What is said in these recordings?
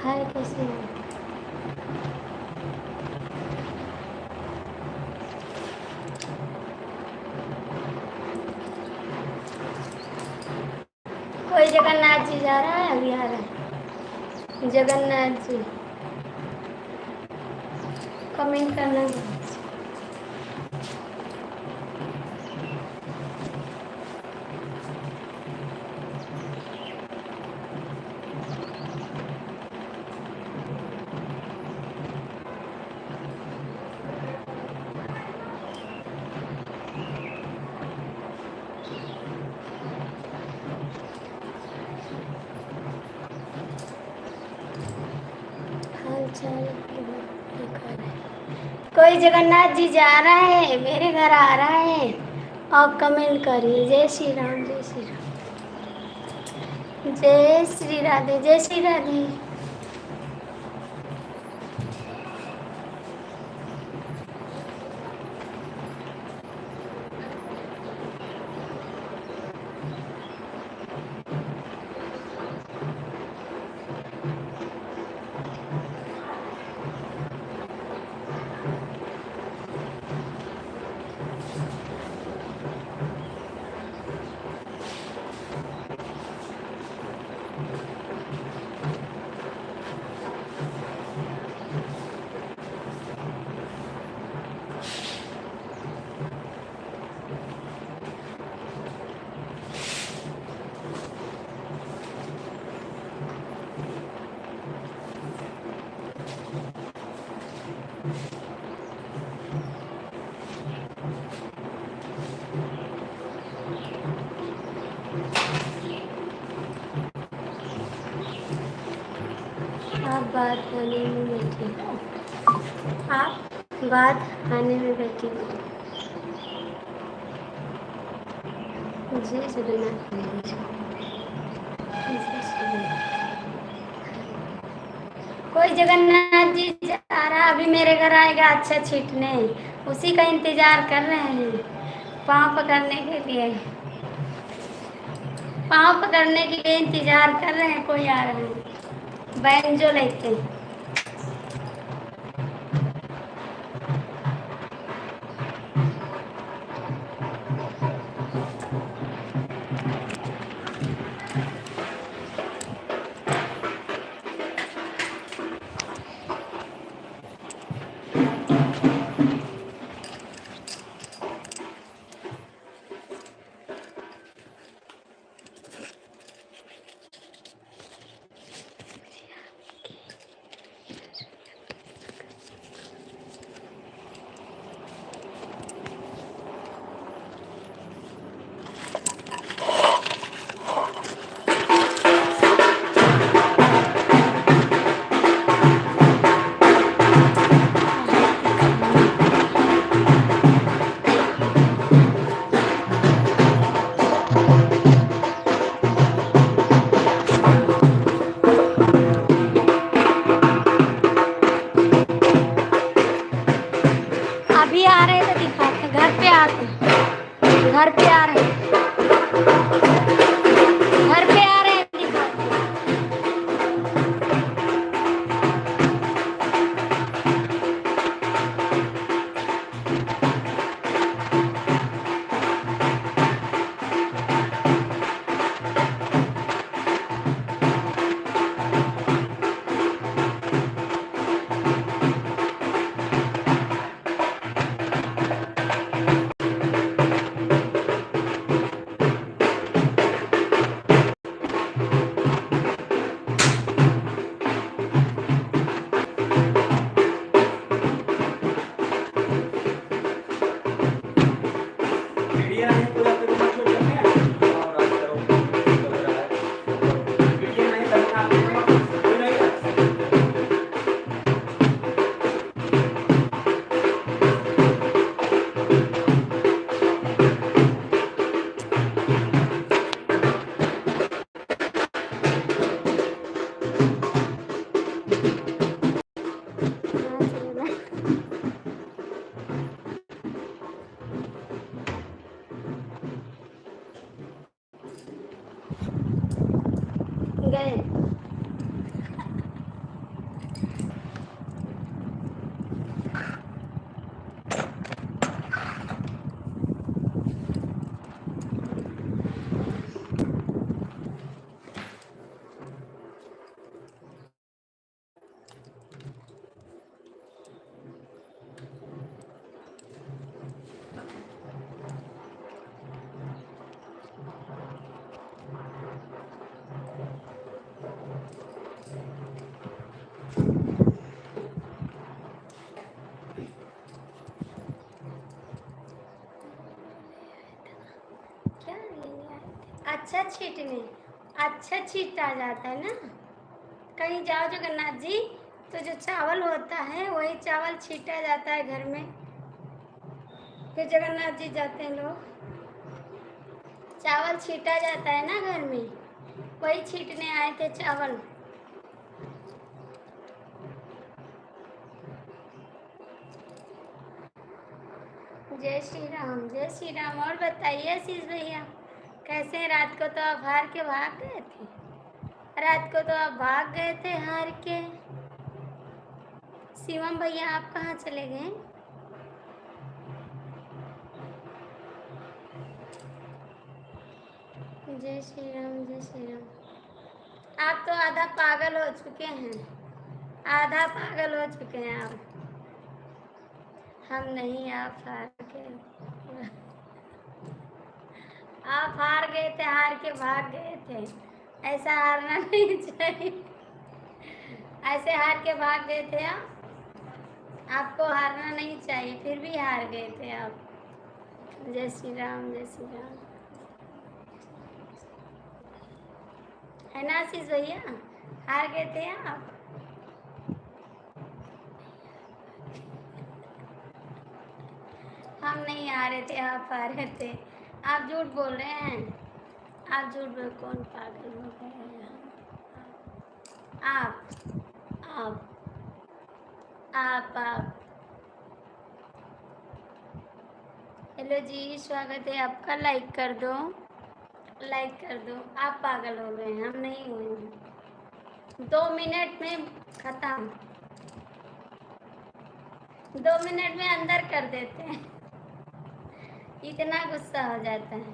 हाय, कैसे हो? कोई जगन्नाथ जी जा रहा है, अभी आ रहा है जगन्नाथ जी। कमेंट करना। हाल चाल बेकार है। कोई जगन्नाथ जी जा रहा है, मेरे घर आ रहा है, और कमेंट करिए जय श्री राम, जय श्री राम, जय श्री राधे, जय श्री राधे। आप बात आने में बैठी हो, आप बात आने में बैठी हो। जय जगन्नाथ जी। जय श्री राम। कोई जगन्नाथ जी जा रहा, अभी मेरे घर आएगा अच्छा छीटने, उसी का इंतजार कर रहे हैं। पाँव पकड़ने के लिए, पाँव पकड़ने के लिए इंतजार कर रहे हैं, कोई आ रहा है बैंजो लेके। छीटने? अच्छा छीटा जाता है ना। कहीं जाओ जगन्नाथ जी तो जो चावल होता है वही चावल छीटा जाता है घर में। फिर जगन्नाथ जी जाते हैं लोग, चावल छीटा जाता है ना घर में, वही छीटने आए थे चावल। जय श्री राम, जय श्री राम। और बताइए आशीष भैया कैसे हैं? रात को तो आप हार के भाग गए थे, रात को तो आप भाग गए थे हार के। शिवम भैया आप कहाँ चले गए? जय श्री राम, जय श्री राम। आप तो आधा पागल हो चुके हैं, आधा पागल हो चुके हैं आप। हम नहीं, आप हार के, आप हार गए थे, हार के भाग गए थे। ऐसा हारना नहीं चाहिए, ऐसे हार के भाग गए थे आप। आपको हारना नहीं चाहिए, फिर भी हार गए थे आप। जय श्री राम, जय श्री राम। है ना आशीष भैया, हार गए थे आप। हम नहीं हारे थे, आप हारे थे। आप झूठ बोल रहे हैं, आप झूठ बोल, कौन पागल हो गए हैं? आप आप आप हेलो जी, स्वागत है आपका। लाइक कर दो, लाइक कर दो। आप पागल हो गए हैं, हम नहीं हुए हैं। 2 मिनट में खत्म, 2 मिनट में अंदर कर देते हैं, इतना गुस्सा हो जाता है,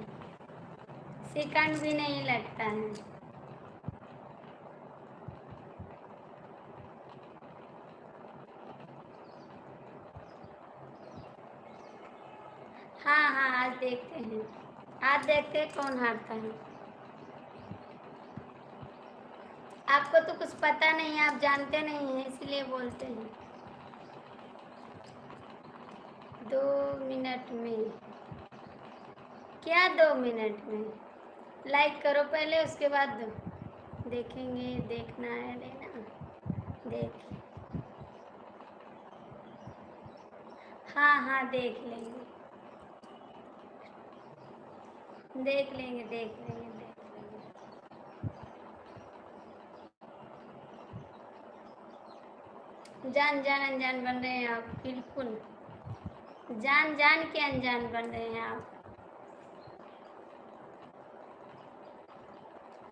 सेकंड भी नहीं लगता है। हाँ हाँ, आज देखते हैं, आज देखते हैं कौन हारता है। आपको तो कुछ पता नहीं है, आप जानते नहीं हैं, इसलिए बोलते हैं। 2 मिनट में क्या, 2 मिनट में? लाइक करो पहले, उसके बाद देखेंगे, देखना है लेना, देख। हाँ हाँ, देख लेंगे, देख लेंगे, देख लेंगे, देख लेंगे। जान जान अनजान बन रहे हैं आप, बिल्कुल जान जान के अनजान बन रहे हैं आप।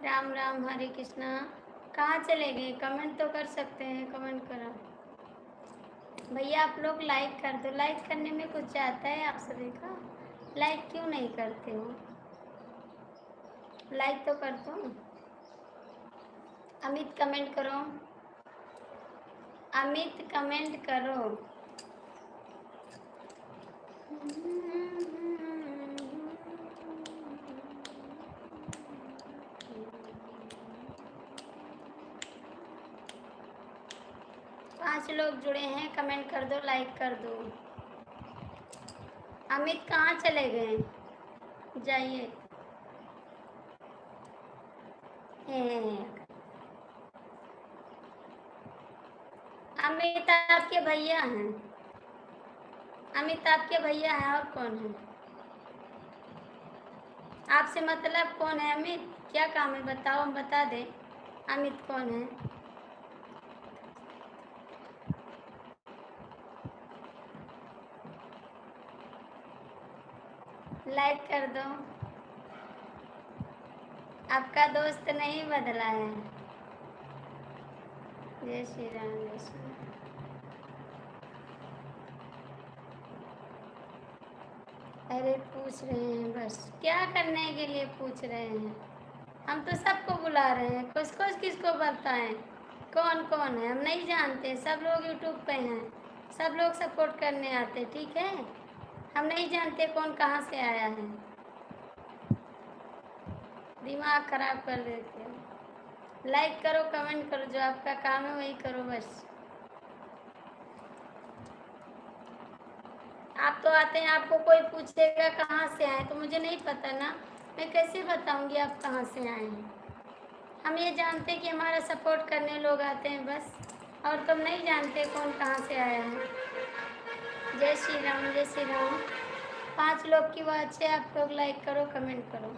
राम राम, हरे कृष्णा। कहाँ चले गए? कमेंट तो कर सकते हैं, कमेंट करो भैया। आप लोग लाइक कर दो, लाइक करने में कुछ जाता है आप सभी का, लाइक क्यों नहीं करते हो? लाइक तो कर दो। अमित कमेंट करो, अमित कमेंट करो। 5 लोग जुड़े हैं, कमेंट कर दो, लाइक कर दो। अमित कहाँ चले गए? जाइए। अमित आपके भैया हैं, अमित आपके भैया हैं, और कौन है? आपसे मतलब कौन है? अमित क्या काम है बताओ, हम बता दें अमित कौन है। लाइक कर दो। आपका दोस्त नहीं बदला है। जय श्री राम, जय श्री राम। अरे पूछ रहे हैं बस, क्या करने के लिए पूछ रहे हैं? हम तो सबको बुला रहे हैं, कुछ कुछ किसको बताएं कौन कौन है, हम नहीं जानते। सब लोग यूट्यूब पे हैं, सब लोग सपोर्ट करने आते, ठीक है। हम नहीं जानते कौन कहाँ से आया है, दिमाग खराब कर देते हो। लाइक करो, कमेंट करो, जो आपका काम है वही करो बस। आप तो आते हैं, आपको कोई पूछेगा कहाँ से आए, तो मुझे नहीं पता ना, मैं कैसे बताऊंगी आप कहाँ से आए हैं। हम ये जानते कि हमारा सपोर्ट करने लोग आते हैं बस, और तुम नहीं जानते कौन कहाँ से आया है। जय श्री राम, जय श्री राम। 5 लोग की बात है, आप लोग लाइक करो, कमेंट करो।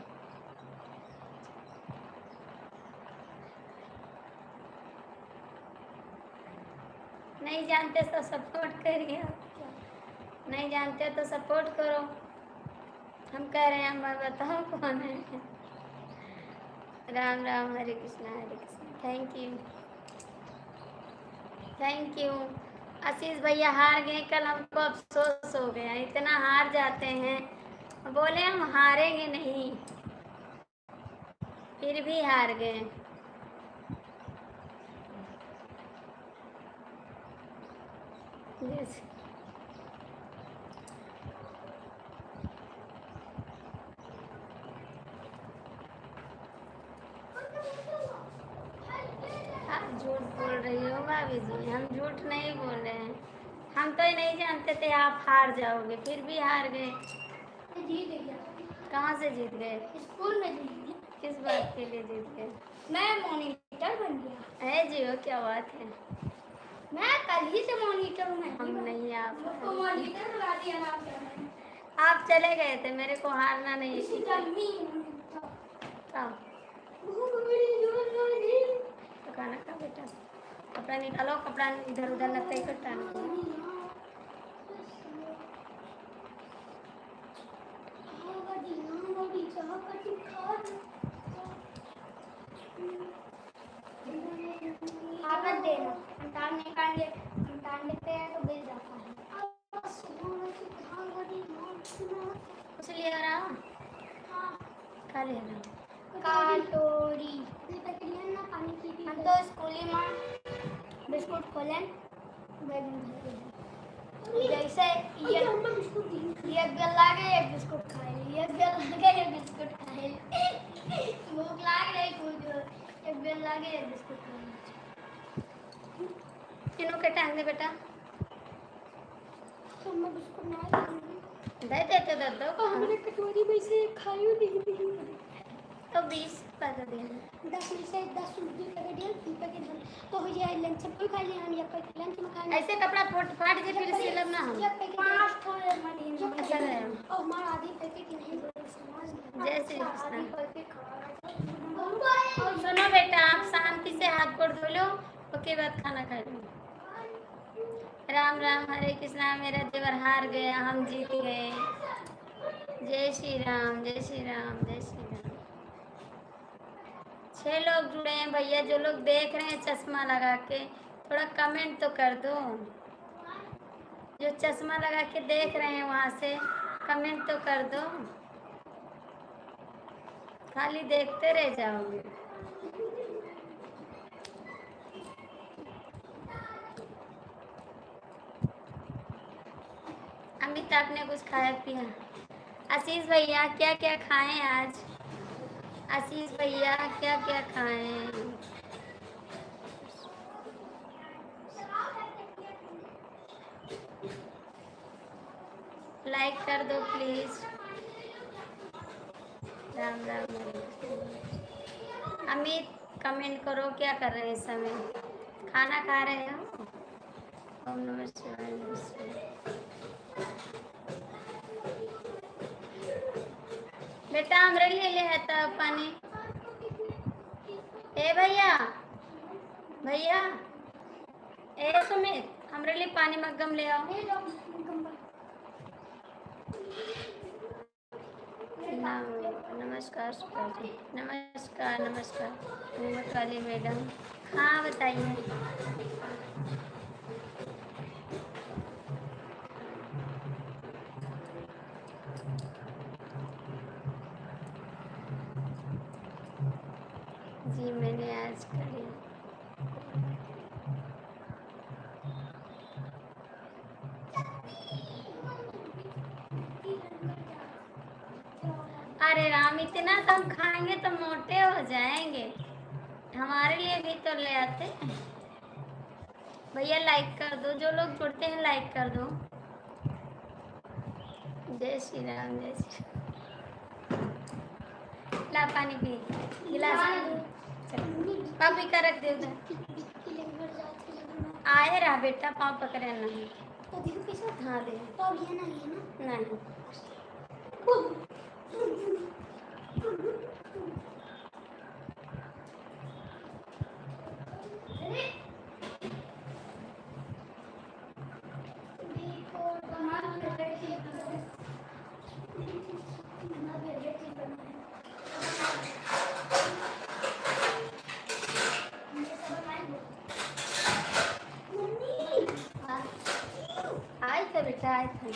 नहीं जानते तो सपोर्ट करिए, नहीं जानते तो सपोर्ट करो। हम कह रहे हैं, हम बताओ कौन है। Ram Ram, Hare Krishna Hare Krishna. Thank you, thank you. Ashish भैया हार गए कल, हमको अफसोस हो गया। इतना हार जाते हैं, बोले हम हारेंगे नहीं, फिर भी हार गए। yes. आप झूठ बोल रही हो भाभी जी, हम झूठ नहीं बोल रहे हैं। हम तो ये नहीं जानते थे आप हार जाओगे, फिर भी हार गए। जीत गया। कहाँ से जीत गए? स्कूल में जीत गया। किस बात के लिए जीत गए? मैं मॉनिटर बन गया। है जियो, क्या बात है। मैं कल ही से मॉनिटर हूँ। हम नहीं, आप मुझको मॉनिटर बना दिया नाम क्या है? आप चले गए थे, मेरे को हारना नहीं। तो खाना खा बेटा, कपड़ा निकालो, कपड़ा इधर उधर लगता है इकट्ठा नहीं। आवाज देना, संतान निकाल लेते हैं तो बिल जाता है। कुछ ले आ रहा? क्या ले रहा? कटोरी पानी की। हम तो स्कूली में बिस्कुट खोलें, जैसे ये गल लागे एक बिस्कुट खाए, ये गल लागे एक बिस्कुट खाए, भूख लाग रही कुछ, एक गल लागे एक बिस्कुट खाए। तीनों के टांग दे बेटा। तो मैं बिस्कुट ना दे देते दर्दों को। हमने कटोरी में से खाई नहीं। तो 20 पैसा देना। 10 में से 10 रुपये पैकेट दिया, 2 पैकेट बन तो हो जाए। लंच में खा लिया हम, या पैकेट लंच में खाएंगे। ऐसे कपड़ा फाट जे फिर सिलब ना हम। या पैकेट 5 थोड़े महीने में अच्छा है। और हमारा आधी पैकेट नहीं समझ। जय श्री कृष्ण। आधी पैकेट खा। सुनो बेटा, आप शांति से हाथ गोड़ धो लो, उसके बाद खाना खा लो। राम राम, हरे कृष्णा। मेरा देवर हार गया, हम जीत गए। जय श्री राम, जय श्री राम, जय श्री राम। 6 लोग जुड़े हैं भैया। जो लोग देख रहे हैं चश्मा लगा के, थोड़ा कमेंट तो कर दो। जो चश्मा लगा के देख रहे हैं वहाँ से कमेंट तो कर दो, खाली देखते रह जाओगे। अमिताभ ने कुछ खाया पिया? आशीष भैया क्या क्या खाएं आज? आशीष भैया क्या क्या खाएं? लाइक कर दो please. Ram Ram, Hare Krishna. Amit comment करो, क्या कर रहे हैं इस समय? खाना खा रहे हो? ओम नमः शिवाय, नमः शिवाय। बेटा हमरे लिए ले आता पानी। ए भैया, भैया, ए सुमित, हमरे लिए पानी मग्गम ले आओ। नमस्कार सुधा जी, नमस्कार नमस्कार। मोहम्मद वाली मैडम, हाँ बताइए। जी मैंने आज करी। अरे राम, इतना तो हम खाएंगे तो मोटे हो जाएंगे, हमारे लिए भी तो ले आते। भैया लाइक कर दो, जो लोग जुड़ते हैं लाइक कर दो। जय श्री राम, जय श्री राम। ला पानी पी, गिलास चल पापी का रख दे उधर। आए रहा बेटा, पाँव पकड़े नहीं तो देखो कैसा। हाँ दे तो ये ना नहीं आए थे बेटा, आए थे।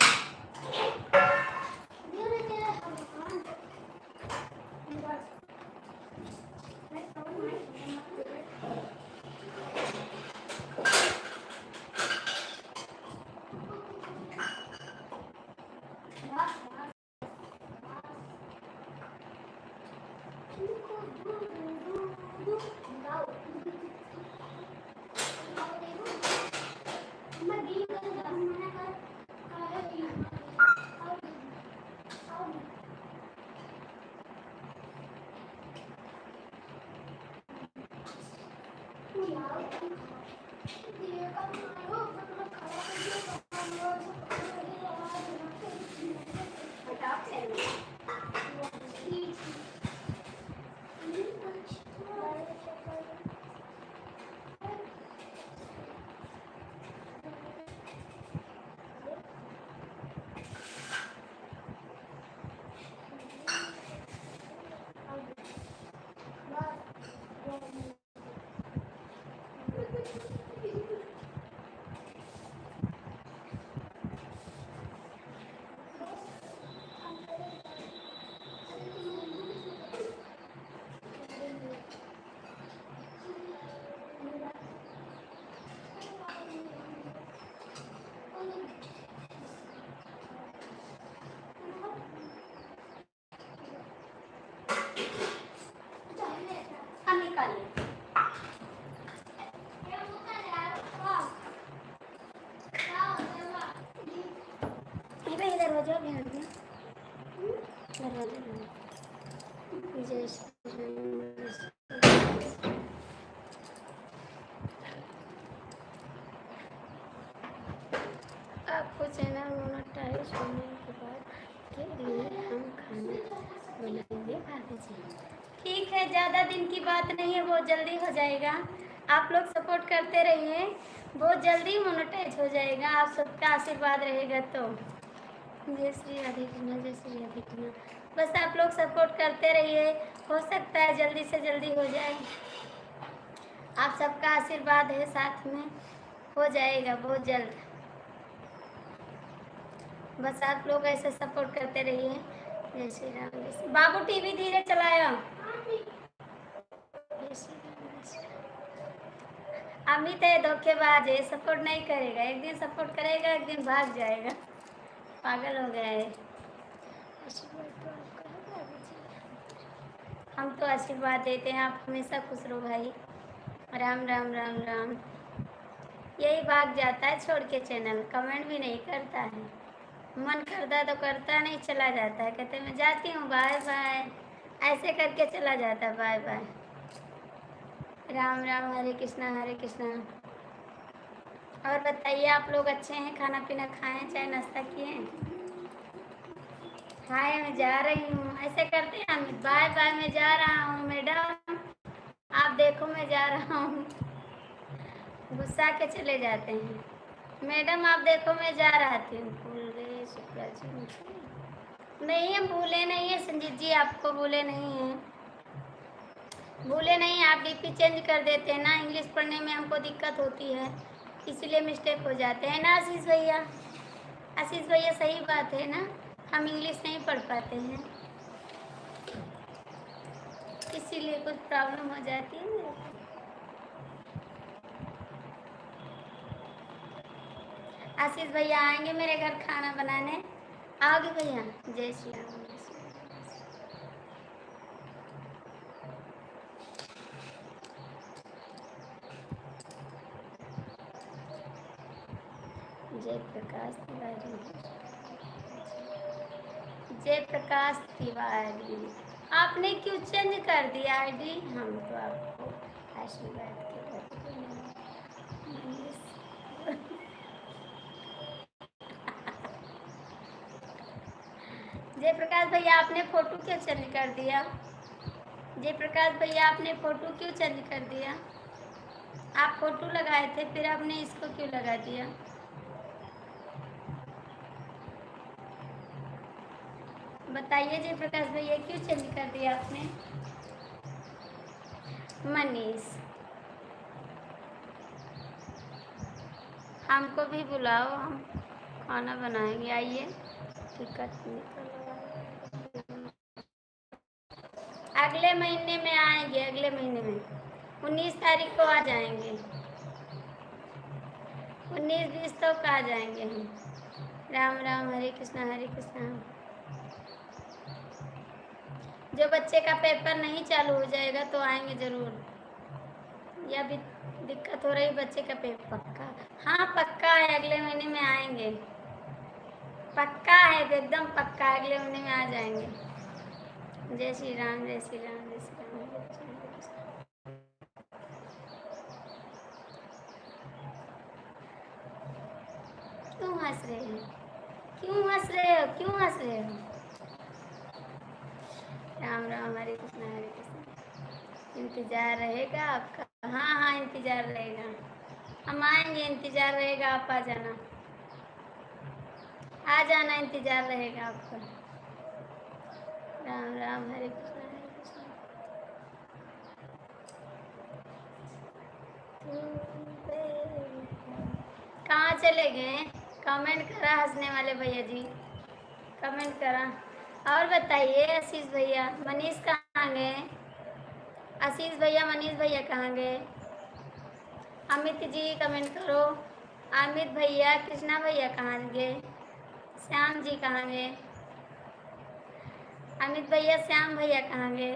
हम निकालें दरवाजा भी हट गया, दरवाजा भी। जय श्री राम। आपको चैनल मोनेटाइज होने के बाद के लिए हम खाना बनाएंगे भाभी जी। ठीक है, ज़्यादा दिन की बात नहीं है, बहुत जल्दी हो जाएगा। आप लोग सपोर्ट करते रहिए, बहुत जल्दी मोनेटाइज हो जाएगा, आप सबका आशीर्वाद रहेगा तो। जय श्री राधे कृष्णा, जय श्री राधे कृष्णा। बस आप लोग सपोर्ट करते रहिए, हो सकता है जल्दी से जल्दी हो जाए। आप सबका आशीर्वाद है साथ में, हो जाएगा बहुत जल्द। बस आप लोग ऐसे सपोर्ट करते रहिए। जय श्री राम। बाबू टीवी धीरे चलाया। जय श्री राम, जय श्री राम। अमित है धोखेबाज है, सपोर्ट नहीं करेगा, एक दिन सपोर्ट करेगा, एक दिन भाग जाएगा, पागल हो गया है। हम तो आशीर्वाद देते हैं, आप हमेशा खुश रहो भाई। राम राम राम राम। यही भाग जाता है छोड़ के चैनल, कमेंट भी नहीं करता है, मन करता तो करता नहीं, चला जाता है, कहते मैं जाती हूँ बाय बाय, ऐसे करके चला जाता है बाय बाय। राम राम, हरे कृष्णा हरे कृष्णा। और बताइए आप लोग अच्छे हैं, खाना पीना खाएं, चाय नाश्ता किए? हाय मैं जा रही हूँ, ऐसे करते हैं हम, बाय बाय मैं जा रहा हूँ मैडम, आप देखो मैं जा रहा हूँ, गुस्सा के चले जाते हैं। मैडम आप देखो मैं जा रहा थी, भूल गए शुक्ला जी। नहीं हम भूले नहीं है संजीत जी, आपको भूले नहीं हैं, भूले नहीं, आप डीपी चेंज कर देते हैं ना, इंग्लिश पढ़ने में हमको दिक्कत होती है, इसीलिए मिस्टेक हो जाते हैं ना आशीष भैया। आशीष भैया सही बात है ना, हम इंग्लिश नहीं पढ़ पाते हैं, इसीलिए कुछ प्रॉब्लम हो जाती है। आशीष भैया आएंगे मेरे घर खाना बनाने, आओगे भैया? जय श्री राम। जय प्रकाश तिवारी, जय प्रकाश तिवारी। आपने क्यों चेंज कर दिया आईडी? हम तो आपको आशीर्वाद के बदले में मनीष। जयप्रकाश भैया आपने फोटो क्यों चेंज कर दिया? जयप्रकाश भैया आपने फोटो क्यों चेंज कर दिया? आप फोटो लगाए थे, फिर आपने इसको क्यों लगा दिया? बताइए जयप्रकाश भैया क्यों चेंज कर दिया आपने? मनीष, हमको भी बुलाओ, हम खाना बनाएंगे, आइए। टिकट निकलवा, अगले महीने में आएंगे, अगले महीने में 19 तारीख को आ जाएंगे, 19-20 तक आ जाएंगे हम। राम राम, हरे कृष्णा हरे कृष्णा। जो बच्चे का पेपर नहीं चालू हो जाएगा तो आएंगे जरूर। या भी दिक्कत हो रही बच्चे का पेपर? पक्का? हाँ पक्का है, अगले महीने में आएंगे, पक्का है, एकदम पक्का, अगले महीने में आ जाएंगे। जय श्री राम, जय श्री राम, जय श्री राम, हरे कृष्णा हरे कृष्णा। क्यों हंस रहे हो? क्यों हंस रहे हो? क्यों हंस रहे हो? राम राम, हरे कृष्णा। इंतजार रहेगा आपका? हाँ हाँ इंतजार रहेगा, हम आएंगे, इंतजार रहेगा, आप आ जाना, आ जाना, इंतजार रहेगा आपका। राम राम, हरे कृष्णा हरे कृष्णा। कहाँ चले गए? कमेंट करा हंसने वाले भैया जी, कमेंट करा। और बताइए आशीष भैया, मनीष कहाँ गए? आशीष भैया, मनीष भैया कहाँ गए? अमित जी कमेंट करो। अमित भैया, कृष्णा भैया कहाँ गए? श्याम जी कहाँ गए? अमित भैया, श्याम भैया कहाँ गए?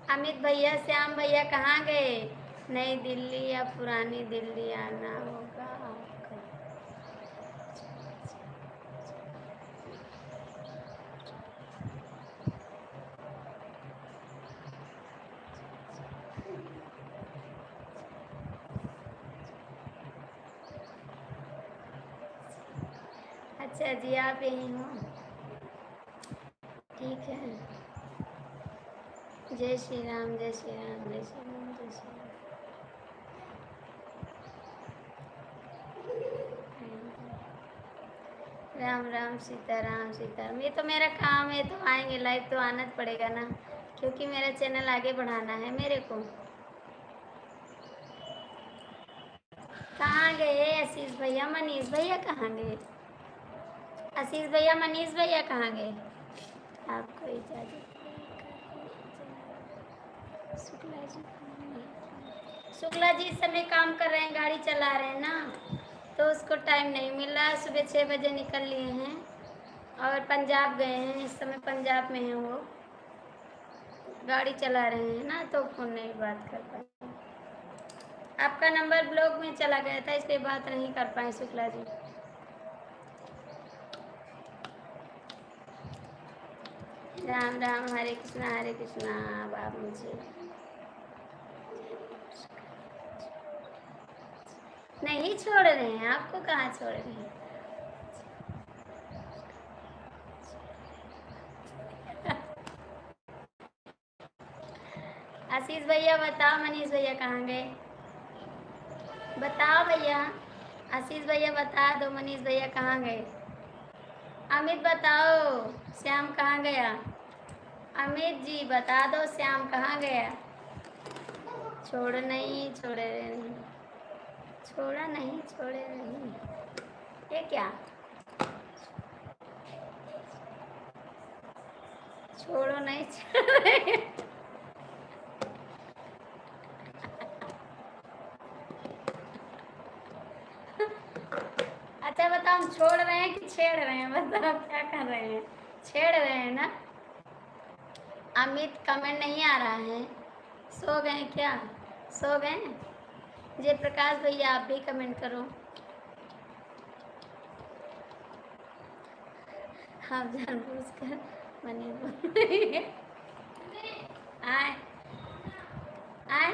अमित भैया, श्याम भैया कहाँ गए? नई दिल्ली या पुरानी दिल्ली आना होगा आपको। अच्छा जी, आप यहीं हो, ठीक है। जय श्री राम, जय श्री राम, जय श्री राम, जय श्री राम। राम राम, सीताराम सीताराम। ये तो मेरा काम है, तो आएंगे, लाइव तो आना पड़ेगा ना, क्योंकि मेरा चैनल आगे बढ़ाना है मेरे को। कहाँ गए आशीष भैया, मनीष भैया कहाँ गए? आशीष भैया, मनीष भैया कहाँ गए? आपको इजाजत शुक्ला जी, शुक्ला जी इस समय काम कर रहे हैं, गाड़ी चला रहे हैं ना, तो उसको टाइम नहीं मिला। सुबह 6 बजे निकल लिए हैं और पंजाब गए हैं, इस समय पंजाब में हैं वो, गाड़ी चला रहे हैं ना, तो फोन नहीं बात कर पाए। आपका नंबर ब्लॉक में चला गया था, इसलिए बात नहीं कर पाए शुक्ला जी। राम राम, हरे कृष्णा। अब आप मुझे नहीं छोड़ रहे हैं, आपको कहाँ छोड़ रहे हैं? आशीष भैया बताओ, मनीष भैया कहाँ गए? बताओ भैया, आशीष भैया बता दो, मनीष भैया कहाँ गए? अमित बताओ, श्याम कहाँ गया? अमित जी बता दो, श्याम कहाँ गया? छोड़े नहीं, छोड़ा नहीं, छोड़े नहीं, ये क्या? छोड़ो नहीं, छोड़े। अच्छा बताओ, हम छोड़ रहे हैं कि छेड़ रहे हैं? बताओ क्या कर रहे हैं? छेड़ रहे हैं ना? अमित कमेंट नहीं आ रहा है, सो गए क्या? सो गए? जयप्रकाश भैया आप भी कमेंट करो। आप जानबूझकर मनी बोल रही है। आए आए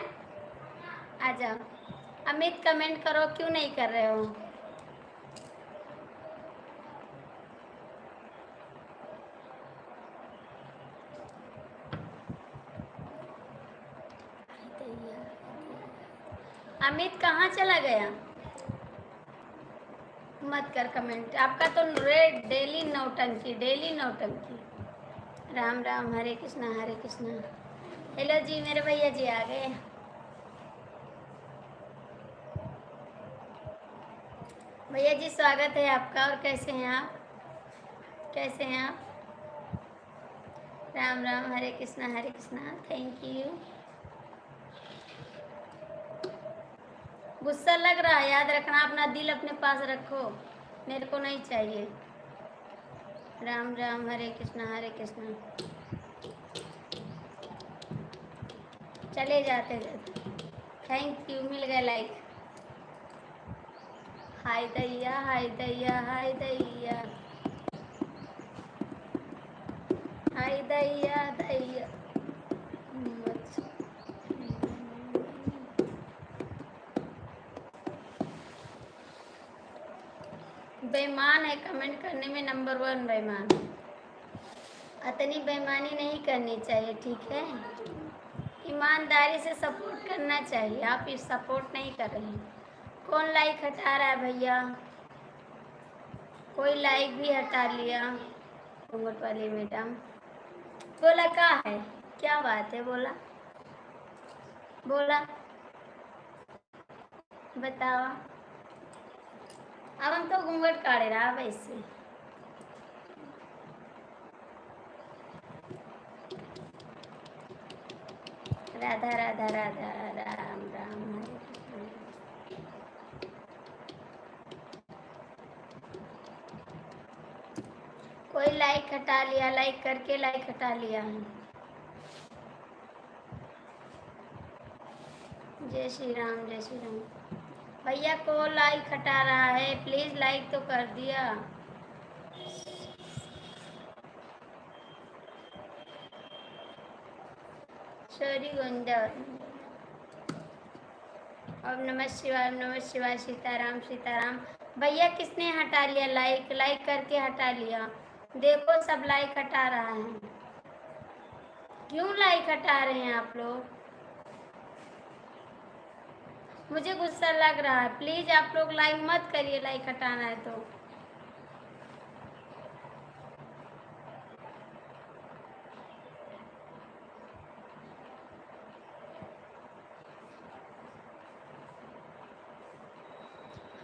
आ जाओ। अमित कमेंट करो, क्यों नहीं कर रहे हो? अमित कहाँ चला गया? मत कर कमेंट, आपका तो रेड डेली नौटंकी, डेली नौटंकी। राम राम, हरे कृष्णा हरे कृष्णा। हेलो जी, मेरे भैया जी आ गए। भैया जी स्वागत है आपका। और कैसे हैं आप? कैसे हैं आप? राम राम, हरे कृष्णा हरे कृष्णा। Thank you. गुस्सा लग रहा है, याद रखना, अपना दिल अपने पास रखो, मेरे को नहीं चाहिए। राम राम, हरे कृष्णा हरे कृष्णा। चले जाते जाते। थैंक यू, मिल गए लाइक। हाय दैया हाय दैया हाय दैया हाय दैया दैया। बेईमान है, कमेंट करने में नंबर 1 बेईमान। इतनी बेईमानी नहीं करनी चाहिए, ठीक है? ईमानदारी से सपोर्ट करना चाहिए। आप इस सपोर्ट नहीं कर रहे हैं। कौन लाइक हटा रहा है भैया? कोई लाइक भी हटा लिया। घूंघट वाली मैडम बोला कहाँ है? क्या बात है? बोला बोला बताओ। अब हम तो घूंघट काढ़े रहा वैसे। राधा राधा राधा राम राम हरे कृष्ण। कोई लाइक हटा लिया, लाइक करके लाइक हटा लिया है। जय श्री राम जय श्री राम। भैया को लाइक हटा रहा है, प्लीज लाइक तो कर दिया। सॉरी गुंजा। अब नमः शिवाय नमः शिवाय। सीताराम सीताराम। भैया किसने हटा लिया लाइक? लाइक करके हटा लिया। देखो सब लाइक हटा रहा है। क्यों लाइक हटा रहे हैं आप लोग? मुझे गुस्सा लग रहा है। प्लीज आप लोग लाइक मत करिए, लाइक हटाना है तो।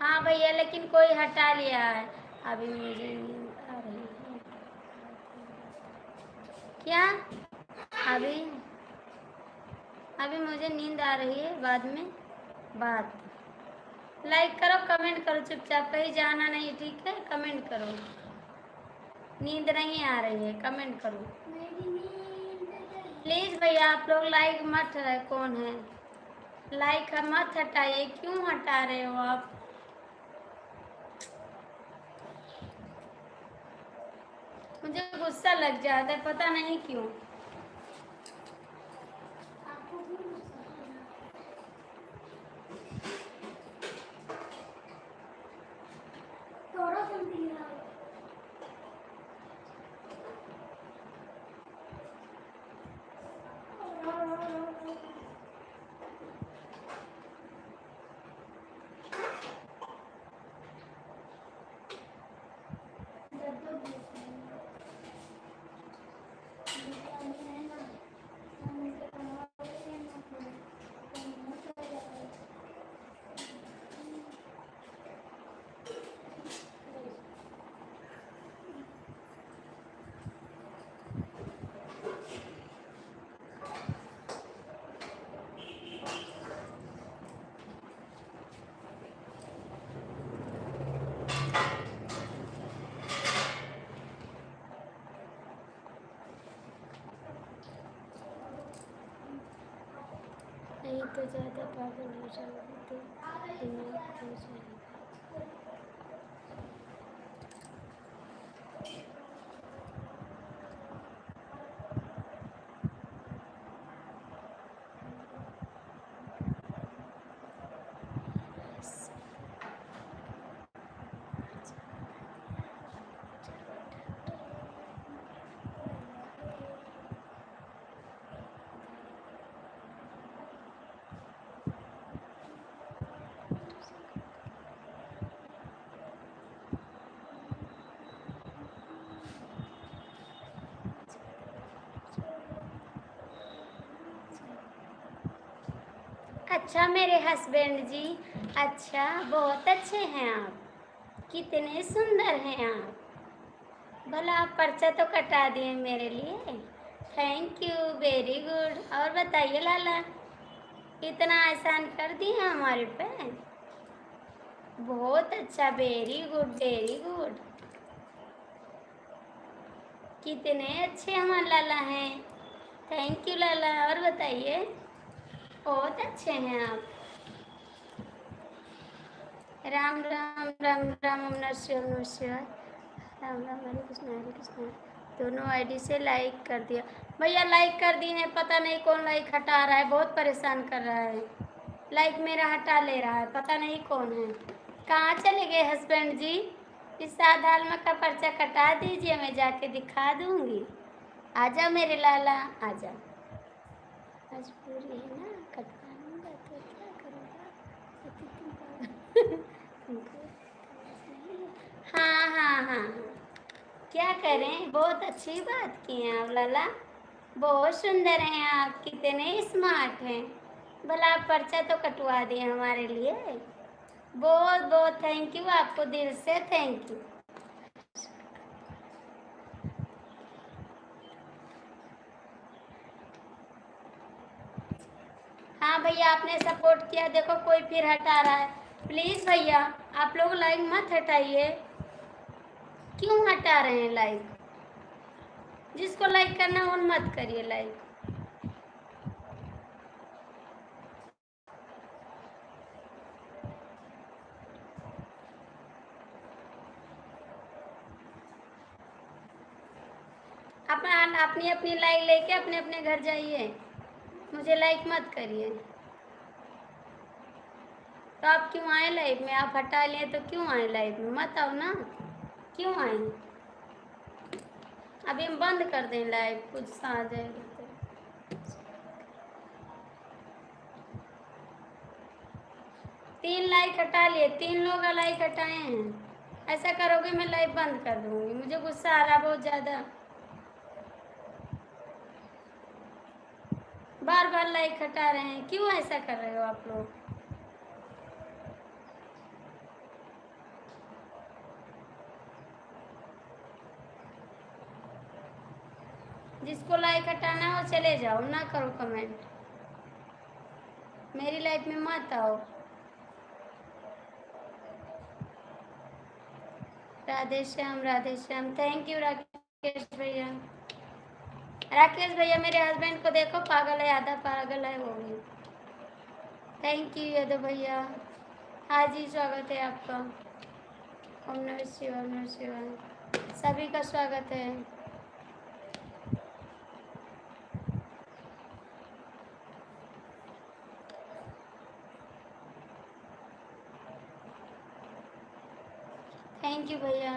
हाँ भैया, लेकिन कोई हटा लिया है। अभी मुझे नींद आ रही है। क्या? अभी अभी मुझे नींद आ रही है, बाद में बात। लाइक करो, कमेंट करो, चुपचाप, कहीं जाना नहीं, ठीक है? कमेंट करो। नींद नहीं आ रही है, कमेंट करो प्लीज। भैया आप लोग लाइक मत है। कौन है? लाइक मत हटाइए। क्यों हटा रहे हो आप? मुझे गुस्सा लग जाता है, पता नहीं क्यों। थोड़ा समझी रहा है। नहीं तो ज़्यादा पागल हो जाओगे तो दिमाग खो जाएगा। अच्छा मेरे हस्बैंड जी, अच्छा बहुत अच्छे हैं आप, कितने सुंदर हैं आप। भला आप पर्चा तो कटा दिए मेरे लिए, थैंक यू, वेरी गुड। और बताइए लाला, इतना आसान कर दिए हमारे पे, बहुत अच्छा, वेरी गुड वेरी गुड। कितने अच्छे हमारे लाला हैं, थैंक यू लाला। और बताइए, बहुत अच्छे हैं आप। राम राम राम राम, ओम नमः शिवाय, ओम नमः शिवाय, राम राम, हरे कृष्णा। दोनों आईडी से लाइक कर दिया भैया, लाइक कर दिए हैं, पता नहीं कौन लाइक हटा रहा है, बहुत परेशान कर रहा है, लाइक मेरा हटा ले रहा है, पता नहीं कौन है। कहाँ चले गए हस्बैंड जी? इस आधार में का पर्चा कटा दीजिए, मैं जाके दिखा दूंगी। आजा मेरे लाला, आजा। मजबूरी है ना, कटवा लूँगा तो क्या करूँगा। हाँ हाँ हाँ, क्या करें, बहुत अच्छी बात की हैं आप लाला, बहुत सुंदर हैं आप, कितने स्मार्ट हैं। भला आप पर्चा तो कटवा दिए हमारे लिए, बहुत बहुत थैंक यू आपको, दिल से थैंक यू। हाँ भैया, आपने सपोर्ट किया, देखो कोई फिर हटा रहा है। प्लीज़ भैया आप लोग लाइक मत हटाइए, क्यों हटा रहे हैं लाइक? जिसको लाइक करना वो मत करिए लाइक। अपना अपनी अपनी लाइक लेके अपने अपने घर जाइए, मुझे लाइक मत करिए। तो आप क्यों आए लाइव में? आप हटा लिए तो क्यों आए लाइव में? मत आओ ना, क्यों आए? अभी हम बंद कर दें लाइव, कुछ आ जाएगा तो। 3 लाइक हटा लिए, 3 लोग लाइक हटाए हैं। ऐसा करोगे मैं लाइव बंद कर दूंगी, मुझे गुस्सा आ रहा बहुत ज़्यादा। बार बार लाइक हटा रहे हैं, क्यों ऐसा कर रहे हो आप लोग? जिसको लाइक हटाना है वो चले जाओ, ना करो कमेंट, मेरी लाइफ में मत आओ। राधे श्याम, थैंक यू राकेश भैया। राकेश भैया मेरे हस्बैंड को देखो, पागल है, आधा पागल है वो भी। थैंक यू यादव भैया। हाँ जी, स्वागत है आपका। ओम नमः शिवाय, ओम नमः शिवाय, सभी का स्वागत है। थैंक यू भैया।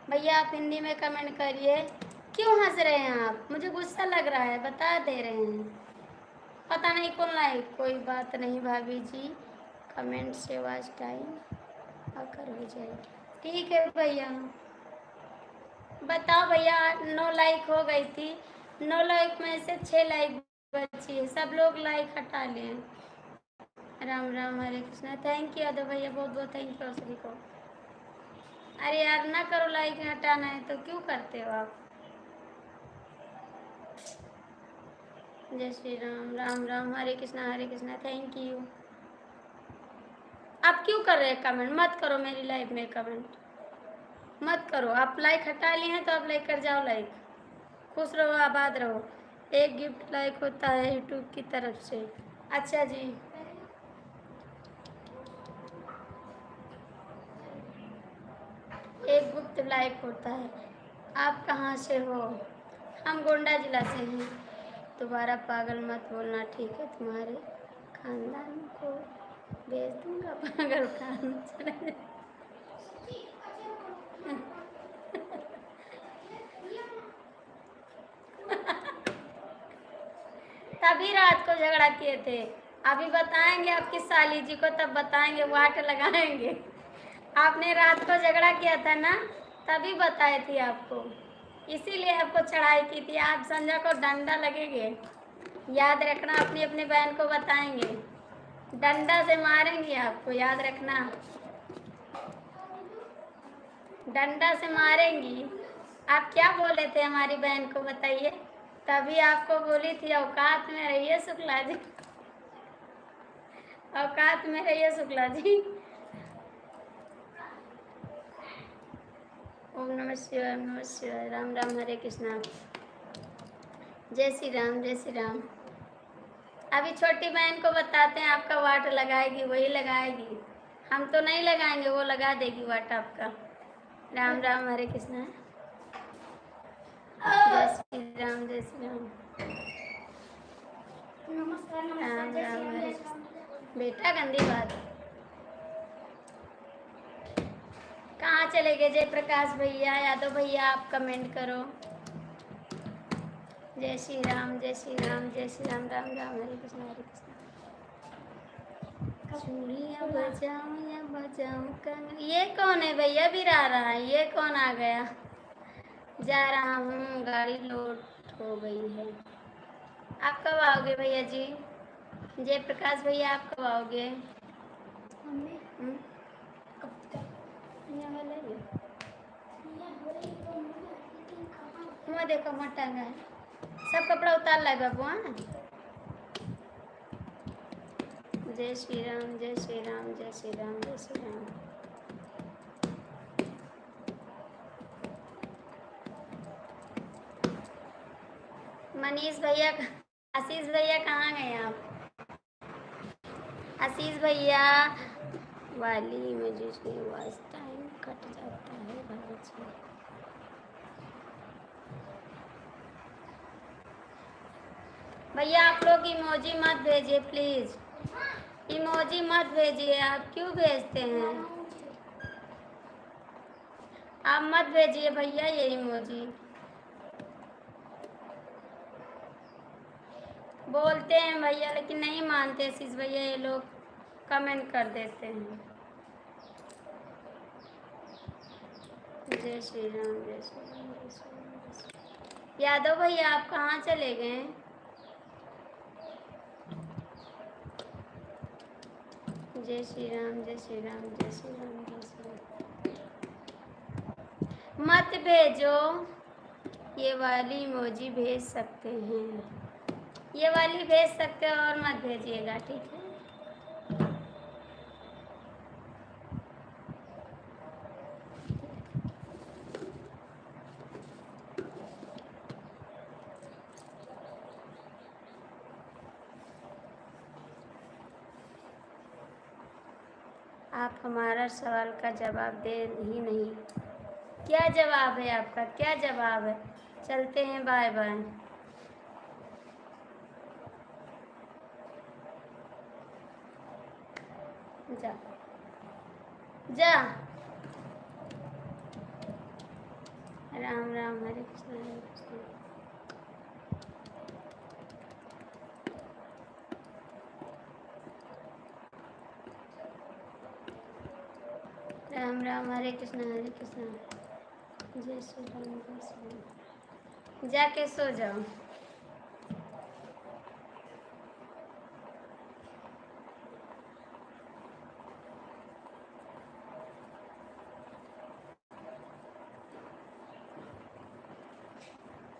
भैया आप हिंदी में कमेंट करिए, क्यों हंस रहे हैं आप? मुझे गुस्सा लग रहा है, बता दे रहे हैं, पता नहीं कौन लाइक। कोई बात नहीं भाभी जी, कमेंट से वाच टाइम आकर हो जाएगी। ठीक है भैया, बताओ भैया। 9 लाइक हो गई थी, 9 लाइक में से 6 लाइक बची है, सब लोग लाइक हटा लिए। राम राम, हरे कृष्णा, थैंक यू यादव भैया, बहुत बहुत थैंक यू सभी को। अरे यार ना करो, लाइक हटाना है तो क्यों करते हो आप? जय श्री राम, राम राम, हरे कृष्णा, थैंक यू। आप क्यों कर रहे हैं कमेंट? मत करो मेरी लाइफ में कमेंट, मत करो। आप लाइक हटा लिए हैं तो आप लाइक कर जाओ लाइक। खुश रहो, आबाद रहो। एक गिफ्ट लाइक होता है यूट्यूब की तरफ से। अच्छा जी, एक गुप्त लाइक होता है। आप कहाँ से हो? हम गोंडा जिला से हैं। दोबारा पागल मत बोलना, ठीक है? तुम्हारे खानदान को भेज दूंगा पागल खान। तभी रात को झगड़ा किए थे, अभी बताएंगे आपकी साली जी को, तब बताएंगे, वाट लगाएंगे। आपने रात को झगड़ा किया था ना, तभी बताई थी आपको, इसीलिए आपको चढ़ाई की थी। आप संजय को डंडा लगेंगे, याद रखना, अपनी अपनी बहन को बताएंगे, डंडा से मारेंगे आपको, याद रखना, डंडा से मारेंगी। आप क्या बोले थे हमारी बहन को बताइए? तभी आपको बोली थी औकात में रहिए शुक्ला जी, औकात में रहिए शुक्ला जी। ओम नमः शिवाय, ओम नमः शिवाय, राम राम, हरे कृष्णा, जय श्री राम, जय श्री राम। अभी छोटी बहन को बताते हैं, आपका वाट लगाएगी, वही लगाएगी, हम तो नहीं लगाएंगे, वो लगा देगी वाट आपका। राम राम, हरे कृष्णा, जय श्री राम, जय श्री राम। नमस्कार राम नमस्कार, जय श्री राम, राम, हरे जय श्री राम। बेटा गंदी बात। कहाँ चले गए जय प्रकाश भैया, यादव भैया, आप कमेंट करो। जय श्री राम, जय श्री राम, जय श्री राम, राम राम, हरे कृष्णा, हरे कृष्णा। चूड़ियाँ बजाऊं या बजाऊं कंगन, ये कौन है भैया बिरा रहा है, ये कौन आ गया? जा रहा हूँ, गाड़ी लोड हो गई है। आप कब आओगे भैया जी? जय प्रकाश भैया, आप कब आओगे? मम्मी हम्म? कब तक यहाँ वाला है। ये हो रही तो मम्मी लेकिन कहाँ वहाँ देखो, वहाँ टांगा है, सब कपड़ा उतार ला बाबू। हाँ, जय श्री राम, जय श्री राम, जय श्री राम, जय श्री राम। मनीष भैया, आशीष भैया कहाँ गए आप? आशीष भैया वाली मुझे वॉइस टाइम कट जाता है भाई। भैया आप लोग इमोजी मत भेजिए प्लीज, इमोजी मत भेजिए, आप क्यों भेजते हैं? आप मत भेजिए भैया ये इमोजी, बोलते हैं भैया लेकिन नहीं मानते आशीष भैया, ये लोग कमेंट कर देते हैं। जय श्री राम, जय श्री राम, जय श्री राम, जय श्री राम। यादव भैया आप कहाँ चले गए? जय श्री राम, जय श्री राम, जय श्री राम, जय श्री राम। मत भेजो, ये वाली इमोजी भेज सकते हैं, ये वाली भेज सकते हो और मत भेजिएगा, ठीक है? आप हमारा सवाल का जवाब दे ही नहीं। क्या जवाब है आपका, क्या जवाब है? चलते हैं, बाय बाय। जा जा, राम राम, हरे कृष्ण, हरे कृष्ण। राम राम, हरे कृष्ण, हरे कृष्ण, जय श्री राम, जय श्री राम। जाके सो जाओ।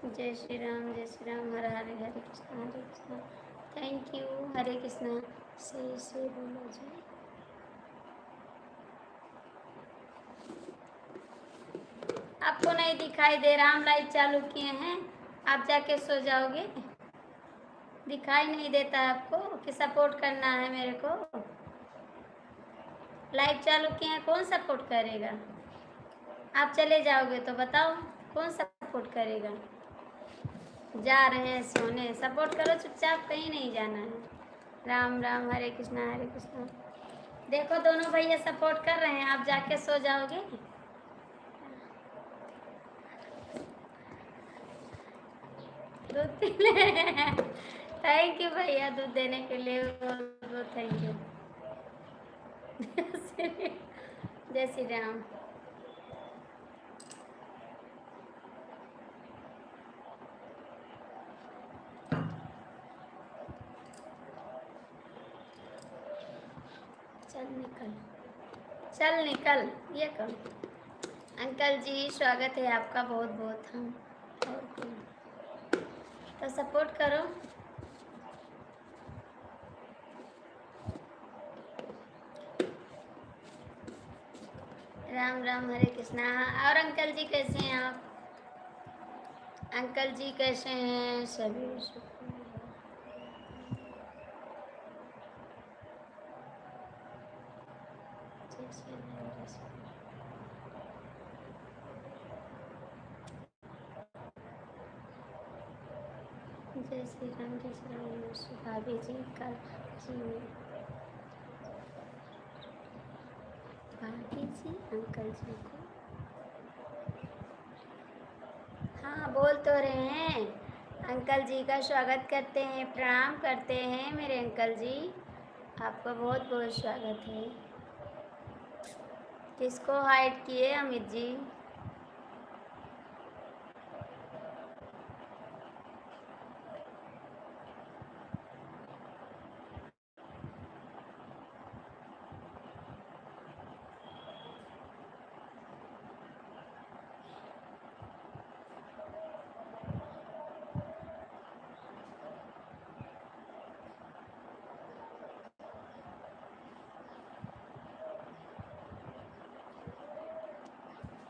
जय श्री राम, जय श्री राम, हरे हरे, हरे कृष्ण, हरे कृष्ण। थैंक यू, हरे कृष्ण। सही से बोलो जी। आपको नहीं दिखाई दे रहा, हम लाइव चालू किए हैं, आप जाके सो जाओगे? दिखाई नहीं देता आपको कि सपोर्ट करना है मेरे को? लाइव चालू किए हैं, कौन सपोर्ट करेगा? आप चले जाओगे तो बताओ कौन सपोर्ट करेगा? जा रहे हैं सोने, सपोर्ट करो चुपचाप, कहीं नहीं जाना है। राम राम, हरे कृष्णा, हरे कृष्णा। देखो दोनों भैया सपोर्ट कर रहे हैं, आप जाके सो जाओगे? दूध पीने थैंक यू भैया, दूध देने के लिए बहुत बहुत थैंक यू। जय श्री राम। चल निकल, चल निकल, ये कौन? अंकल जी स्वागत है आपका बहुत बहुत। हम और कौन? तो सपोर्ट करो। राम राम, हरे कृष्णा। और अंकल जी कैसे हैं आप? अंकल जी कैसे हैं सभी? जय श्री राम, जय श्री राम। नमस्ते भाभी जी, कल जी भाभी जी अंकल जी को हाँ बोल तो रहे हैं। अंकल जी का स्वागत करते हैं, प्रणाम करते हैं मेरे अंकल जी। आपका बहुत बहुत स्वागत है। किसको हाइड किए अमित जी?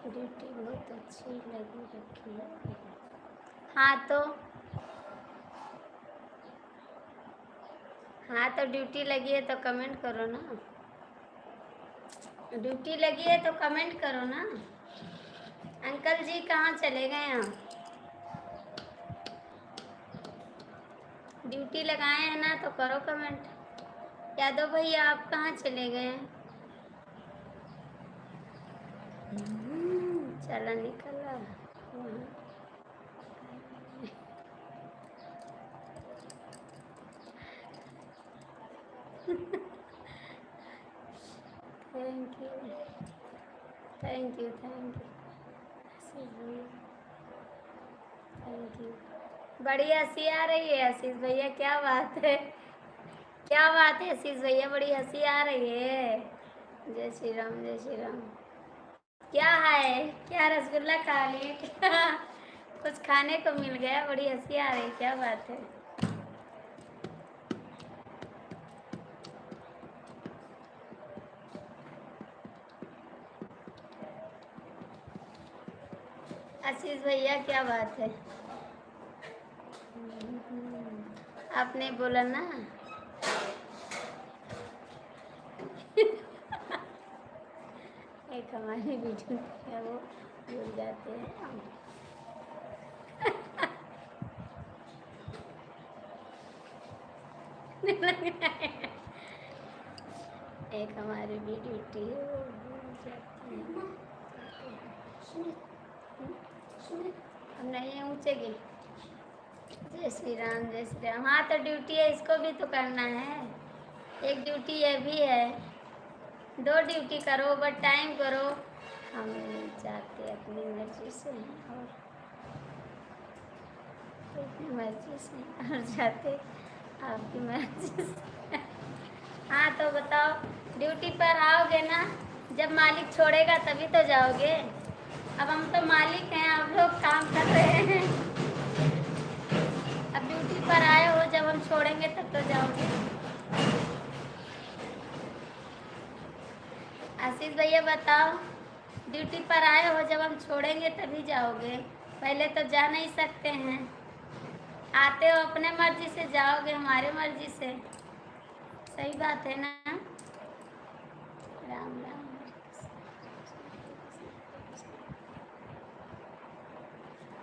ड्यूटी बहुत अच्छी लगी रखी है। हाँ तो ड्यूटी लगी है तो कमेंट करो ना। ड्यूटी लगी है तो कमेंट करो ना। अंकल जी कहाँ चले गए आप? ड्यूटी लगाए हैं ना तो करो कमेंट। यादव भैया आप कहाँ चले गए? चला निकला thank you thank you thank you thank you. बड़ी हंसी आ रही है आशीष भैया, क्या बात है? क्या बात है आशीष भैया, बड़ी हंसी आ रही है। जय श्री राम, जय श्री राम। क्या है? क्या रसगुल्ला खा लिए क्या? कुछ खाने को मिल गया, बड़ी हंसी आ रही, क्या बात है? आशीष भैया क्या बात है? आपने बोला ना। एक हमारी वीडियो है वो भूल जाते हैं। एक हमारी वीडियो है वो भूल जाते हैं। अब नहीं ऊँचे गे। जय श्री राम, जय श्री राम। हाँ तो ड्यूटी है, इसको भी तो करना है। एक ड्यूटी ये भी है, दो ड्यूटी करो, ओवर टाइम करो। हम जाते अपनी मर्जी से और अपनी मर्जी से और जाते आपकी मर्जी से। हाँ तो बताओ, ड्यूटी पर आओगे ना, जब मालिक छोड़ेगा तभी तो जाओगे। अब हम तो मालिक हैं, आप लोग काम कर रहे हैं। अब ड्यूटी पर आए हो, जब हम छोड़ेंगे तब तो जाओगे। आशीष भैया बताओ, ड्यूटी पर आए हो, जब हम छोड़ेंगे तभी जाओगे, पहले तो जा नहीं सकते हैं। आते हो अपने मर्जी से, जाओगे हमारे मर्जी से। सही बात है ना? राम राम।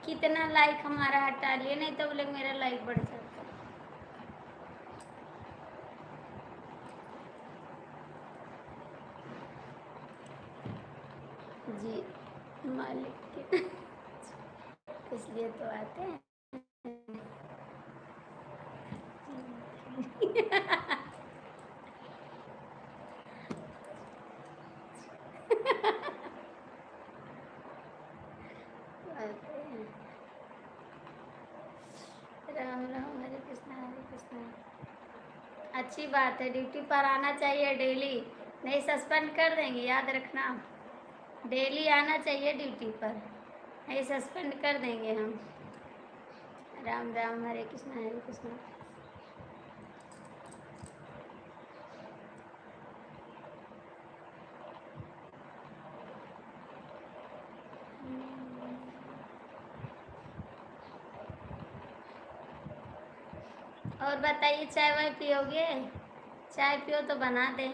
कितना लाइक हमारा हटा लिए, नहीं तो बोले मेरा लाइक बढ़ जाता। जी मालिक के इसलिए तो आते हैं। राम राम, हरे कृष्णा हरे कृष्णा। अच्छी बात है, ड्यूटी पर आना चाहिए डेली। नहीं, सस्पेंड कर देंगे, याद रखना। डेली आना चाहिए ड्यूटी पर, नहीं सस्पेंड कर देंगे हम। राम राम, हरे कृष्णा हरे कृष्णा। और बताइए, चाय वाय पियोगे? चाय पियो तो बना दें,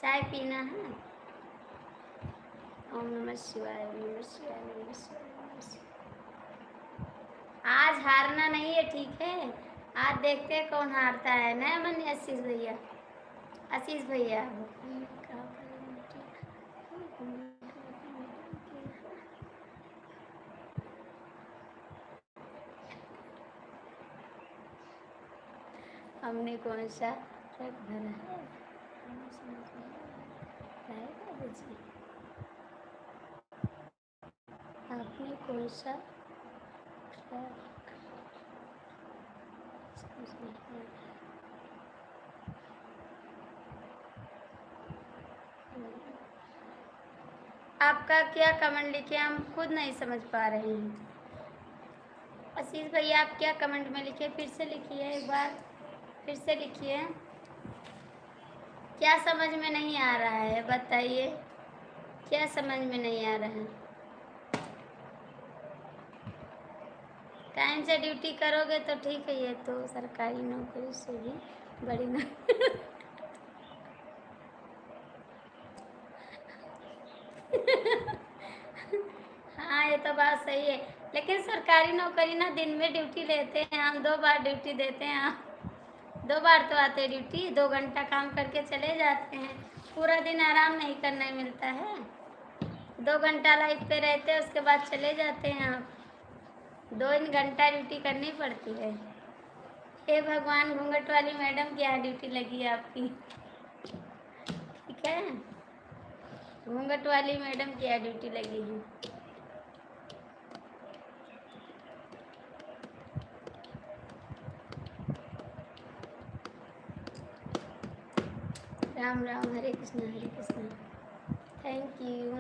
चाय पीना है। ओम नमः शिवाय, ओम नमः शिवाय, ओम नमः शिवाय, ओम नमः शिवाय। आज हारना नहीं है, ठीक है? आज देखते हैं कौन हारता है। नया मन, आशीष भैया, आशीष भैया। हमने कौन सा ट्रक भरा है? बाबूजी, आपने कौन सा ट्रक? आपका क्या कमेंट लिखे, हम खुद नहीं समझ पा रहे हैं। आशीष भैया, आप क्या कमेंट में लिखे? फिर से लिखिए एक बार, फिर से लिखिए। क्या समझ में नहीं आ रहा है बताइए, क्या समझ में नहीं आ रहा है? टाइम से ड्यूटी करोगे तो ठीक है, ये तो सरकारी नौकरी से भी बड़ी नौकरी। हाँ, ये तो बात सही है, लेकिन सरकारी नौकरी ना दिन में ड्यूटी लेते हैं हम, 2 बार ड्यूटी देते हैं हम। 2 बार तो आते ड्यूटी, 2 घंटा काम करके चले जाते हैं। पूरा दिन आराम नहीं करने मिलता है। 2 घंटा लाइफ पे रहते हैं, उसके बाद चले जाते हैं आप। 2 घंटा ड्यूटी करनी पड़ती है। हे भगवान, घूंघट वाली मैडम क्या ड्यूटी लगी है आपकी? ठीक है, घूंघट वाली मैडम क्या ड्यूटी लगी है? Ram Ram, Hare Krishna Hare Krishna. Thank you.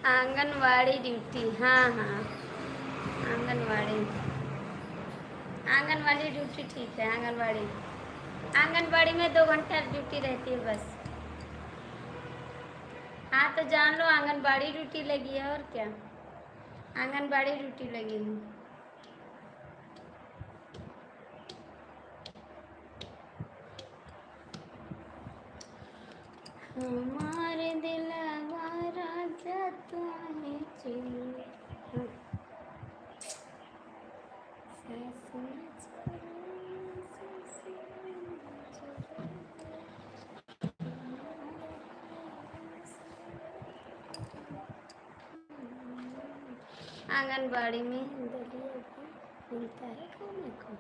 Anganwadi duty, हाँ हाँ, आंगनवाड़ी, आंगनवाड़ी ड्यूटी ठीक है। आंगनवाड़ी, आंगनवाड़ी में 2 घंटा ड्यूटी रहती है बस। हाँ तो जान लो, आंगनबाड़ी ड्यूटी लगी है, और क्या, आंगनबाड़ी ड्यूटी लगी है। हमारे दिलवा राजा तुम्हें चाहिए। आंगनबाड़ी में दलिया भी मिलता है खाने को।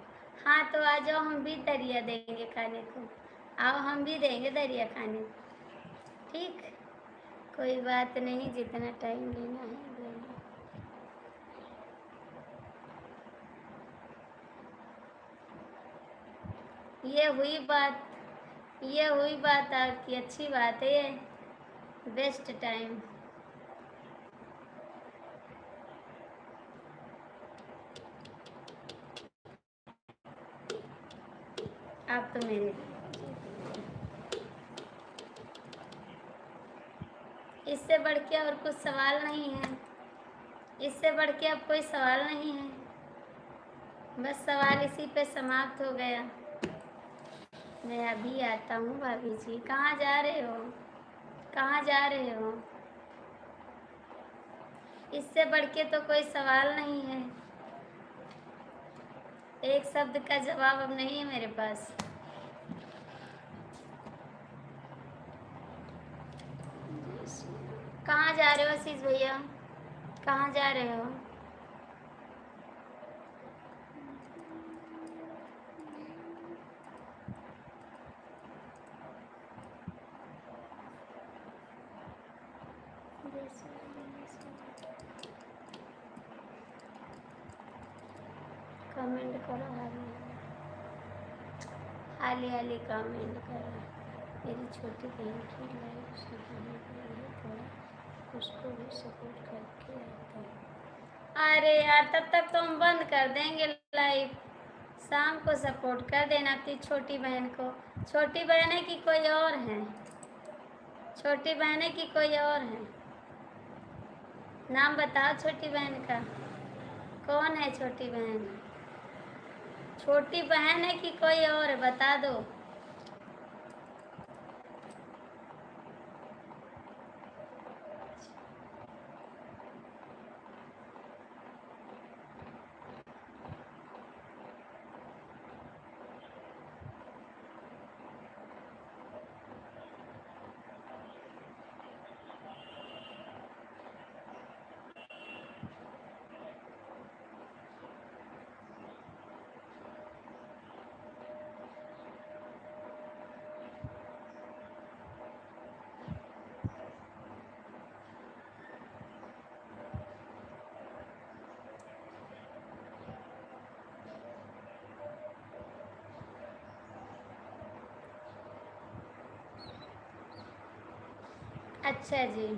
हाँ तो आ जाओ, हम भी दलिया देंगे खाने को। आओ, हम भी देंगे दलिया खाने को। ठीक, कोई बात नहीं, जितना टाइम लेना है ले लो। ये हुई बात आपकी, अच्छी बात है ये, बेस्ट टाइम। आप तो मेरे, इससे बढ़ के और कुछ सवाल नहीं है, इससे बढ़ के अब कोई सवाल नहीं है। बस सवाल इसी पे समाप्त हो गया। मैं अभी आता हूँ। भाभी जी, कहाँ जा रहे हो? कहाँ जा रहे हो? इससे बढ़ के तो कोई सवाल नहीं है। एक शब्द का जवाब अब नहीं है मेरे पास। कहाँ जा रहे हो आशीष भैया? कहाँ जा रहे हो? कमेंट करो, हाली हाली कमेंट करो। मेरी छोटी बहन की लाइफ शुरू हो गई है, थोड़ा उसको भी सपोर्ट करके आता हूँ। अरे यार, तब तक तो हम बंद कर देंगे लाइव। शाम को सपोर्ट कर देना अपनी छोटी बहन को। छोटी बहन है कि कोई और है? छोटी बहन है कि कोई और है? नाम बताओ छोटी बहन का। कौन है छोटी बहन? छोटी बहन है कि कोई और है, बता दो। अच्छा जी,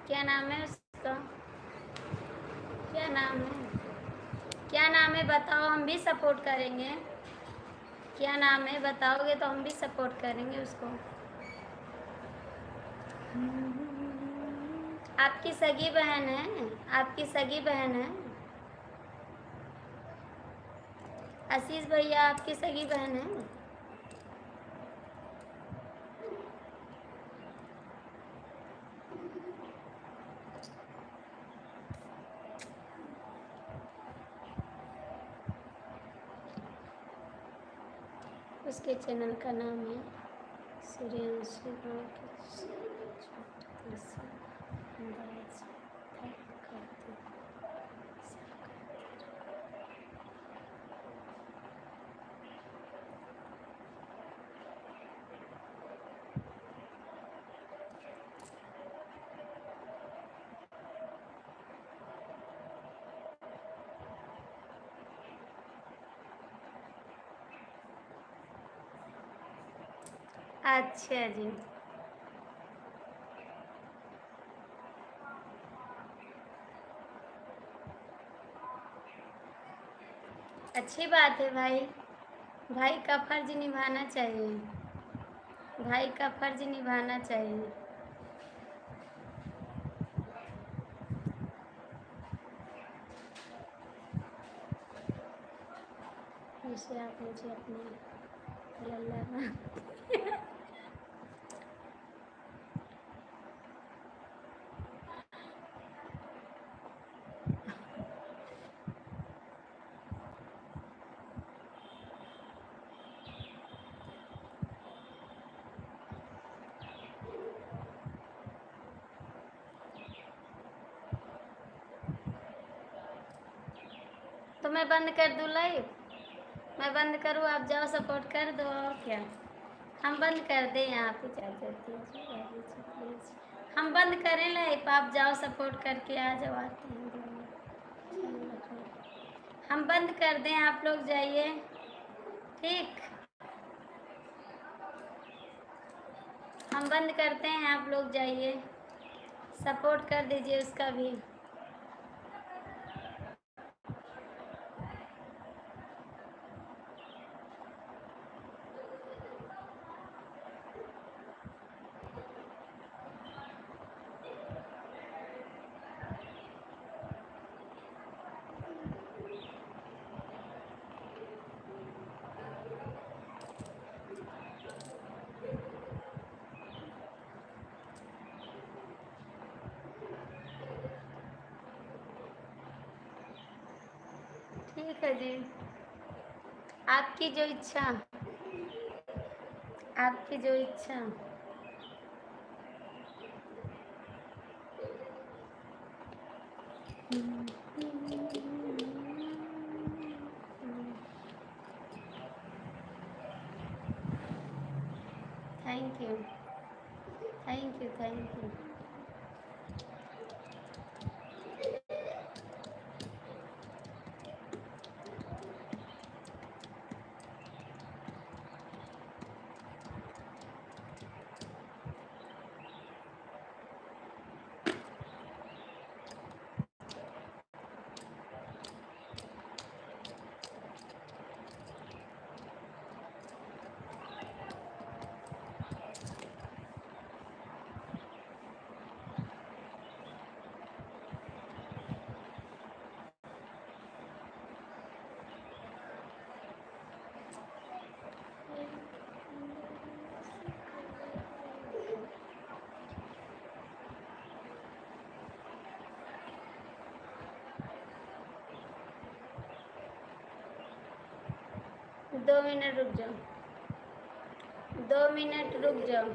क्या नाम है उसका? क्या नाम है? क्या नाम है बताओ, हम भी सपोर्ट करेंगे। क्या नाम है बताओगे तो हम भी सपोर्ट करेंगे उसको। आपकी सगी बहन है? आपकी सगी बहन है? आशीष भैया आपकी सगी बहन है? उसके चैनल का नाम है सूर्यांशी गाँव की छोटी सी अंदाज तक करती। अच्छा जी, अच्छी बात है भाई। भाई का फर्ज निभाना चाहिए। भाई का फर्ज निभाना चाहिए। जिसे आप मुझे अपने लल्ला बना- तो मैं बंद कर दूँ लाइव? मैं बंद करूँ, आप जाओ सपोर्ट कर दो, और क्या। हम बंद कर दें यहाँ पे, इजाज़त दीजिए प्लीज़। हम बंद करें लाइव, आप जाओ सपोर्ट करके आ जाओ, आते हैं दोनों। हम बंद कर दें, आप लोग जाइए। ठीक, हम बंद करते हैं, आप लोग जाइए सपोर्ट कर दीजिए उसका भी। ठीक है जी, आपकी जो इच्छा, आपकी जो इच्छा। Thank you, thank you, thank you. 2 minute रुक जाओ, 2 मिनट रुक जाओ।